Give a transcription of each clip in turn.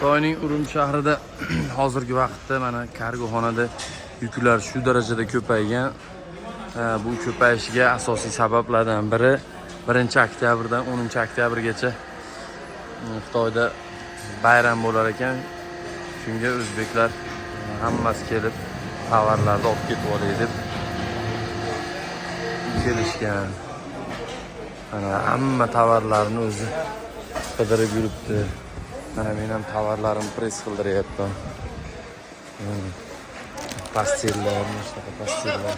Xitoyning Urum shahrida hozirgi vaqtda mana kargoxonada yuklar shu darajada ko'paygan. Bu ko'payishiga asosiy sabablardan biri 1-oktyabrdan 10-oktyabrgacha Xitoyda bayram bo'lar ekan. Shunga o'zbeklar hammasi kelib tovarlarni olib ketib olay deb kelishgan. Mana hamma tovarlarni o'zi qidirib yuribdi. Mana men ham tovarlarimni press qildiryapman. Pastillar, shunaqa pastillar.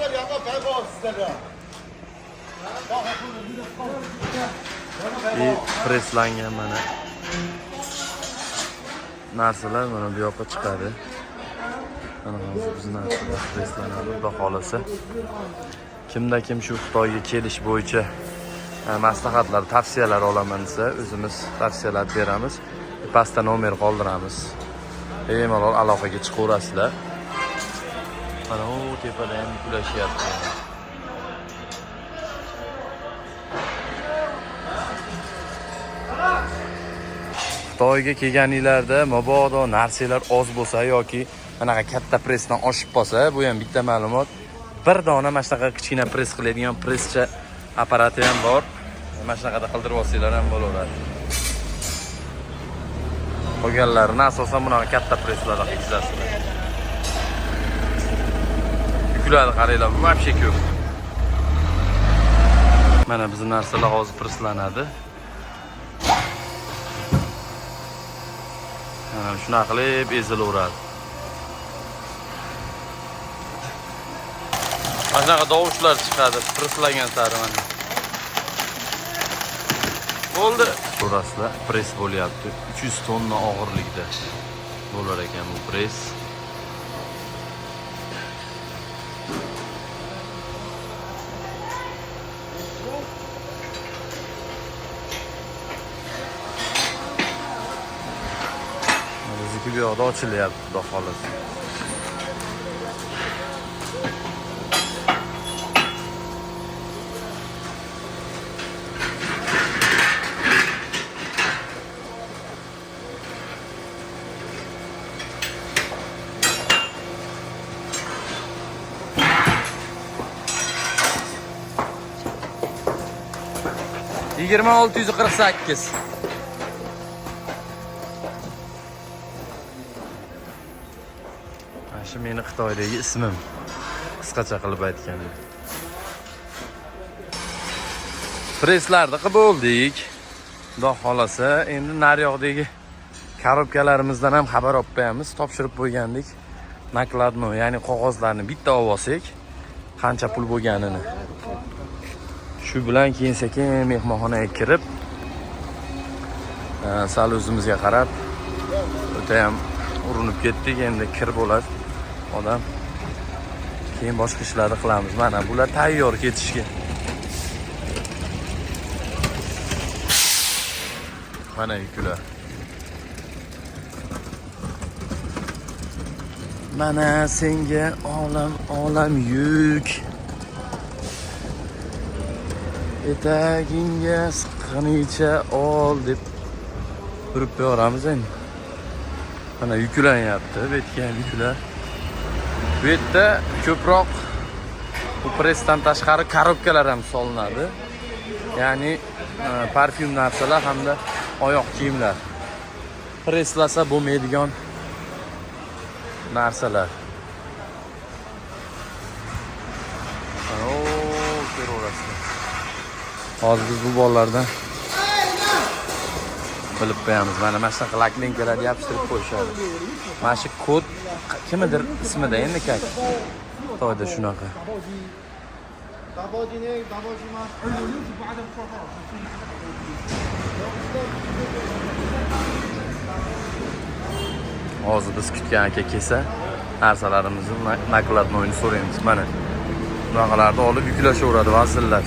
Presslangan mana narsalar mana bu yoqqa chiqadi. Mana hozir bizning narsalar presslanadi. Xudo xolasa kimda kim shu Xitoyga kelish bo'yicha maslahatlar, tavsiyalar olaman desa, o'zimiz tavsiyalar beramiz. Pastda nomer qoldiramiz. Bemalol aloqaga chiqaverasizlar. Mana u tepada ham yuklashyapti. Xitoyga kelganinglarda mabodo narsalar oz bo'lsa yoki anaqa katta pressdan oshib qolsa, bu ham bitta ma'lumot. Bir dona mana shunaqa kichkina press qiladigan presscha apparati ham bor. Mana shunaqada qildirib olsanglar ham bo'laveradi. Qolganlarini asosan bunaqa katta presslarda qilishasizlar. Yuklarni qaranglar, bu вообще ko'p. Mana bizning narsalar hozir presslanadi. Mana shunaqa qilib ezilaveradi. Mana shunaqa tovushlar chiqadi, presslagan sari mana. Bo'ldi. Burasida press bo'lyapti. 300 tonna og'irlikda bo'lar ekan bu press. Biziki bu yoqda ochilyapti, xudo xolasa. Yigirma 648. Shu meni Xitoydagi ismim. Qisqacha qilib aytganda. Presslarni qilib bo'ldik. Xudo xolasa, endi naryoqdagi korobkalarimizdan ham xabar olib qo'yamiz. Topshirib qo'ygandik. Nakladno, ya'ni qog'ozlarni bitta olib olsak, qancha pul bo'lganini. Shu bilan keyin sekin mehmonxonaga kirib, sal o'zimizga qarab, o'ta ham urinib ketdik, endi kir bo'ladi odam. Keyin boshqa ishlarni qilamiz. Mana bular tayyor ketishga. Mana yuklar. Mana senga olam yuk. Etagingga siqqanicha ol deb urib beramiz endi. Mana yuklanyapti, bu yerga yuklar. Bu yerda ko'proq bu pressdan tashqari korobkalar ham solinadi. Ya'ni parfyum narsalar hamda oyoq kiyimlar. Presslasa bo'lmaydigan narsalar. Hozir biz bu bolalardan bilib qo'yamiz. Mana shunaqa laklinkalarni yopishtirib qo'yishadi. Mana shu kod kimdir ismida endi kak. Xitoyda shunaqa. Hozir biz kutgan aka kelsa, narsalarimizni nakladnoyni so'raymiz. Mana bunaqalarni olib yuklashaveradi vazirlar.